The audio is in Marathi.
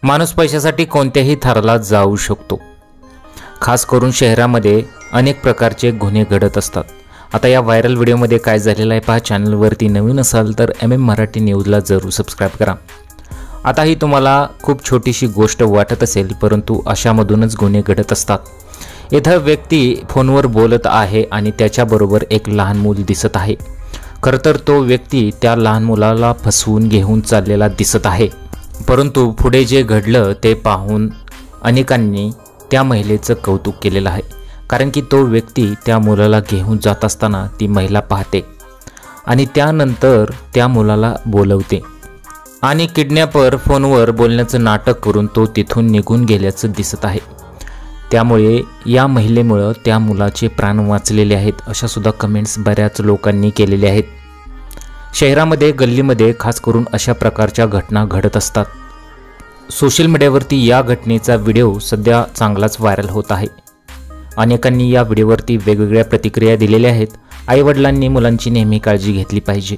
माणूस पैशासाठी कोणत्याही थराला जाऊ शकतो। खास करून शहरामध्ये अनेक प्रकारचे गुन्हे घडत असतात। आता या व्हायरल व्हिडिओमध्ये काय झालेलं आहे पहा। चॅनलवरती नवीन असाल तर मराठी न्यूजला जरूर सबस्क्राइब करा। आता ही तुम्हाला खूप छोटीशी गोष्ट वाटत असेल, परंतु अशामधूनच गुन्हे घडत असतात। इथं व्यक्ती फोनवर बोलत आहे आणि त्याच्याबरोबर एक लहान मूल दिसत आहे। खरं तर तो व्यक्ती त्या लहान मुलाला फसवून घेऊन चाललेला दिसत आहे, परंतु पुढे जे घडलं ते पाहून अनेकांनी त्या महिलेचं कौतुक केलेलं आहे। कारण की तो व्यक्ती त्या मुलाला घेऊन जात असताना ती महिला पाहते आणि त्यानंतर त्या मुलाला बोलवते आणि किडनॅपर फोनवर बोलण्याचं नाटक करून तो तिथून निघून गेल्याचं दिसत आहे। त्यामुळे या महिलेमुळे त्या मुलाचे प्राण वाचलेले आहेत, अशा सुद्धा कमेंट्स बऱ्याच लोकांनी केलेले आहेत। शहरामध्ये गल्लीमध्ये खास करून अशा प्रकारच्या घटना घडत असतात। सोशल मीडियावरती या घटनेचा व्हिडिओ सध्या चांगलाच व्हायरल होत आहे। अनेकांनी या व्हिडिओवरती वेगवेगळ्या प्रतिक्रिया दिलेल्या आहेत। आईवडिलांनी मुलांची नेहमी काळजी घेतली पाहिजे।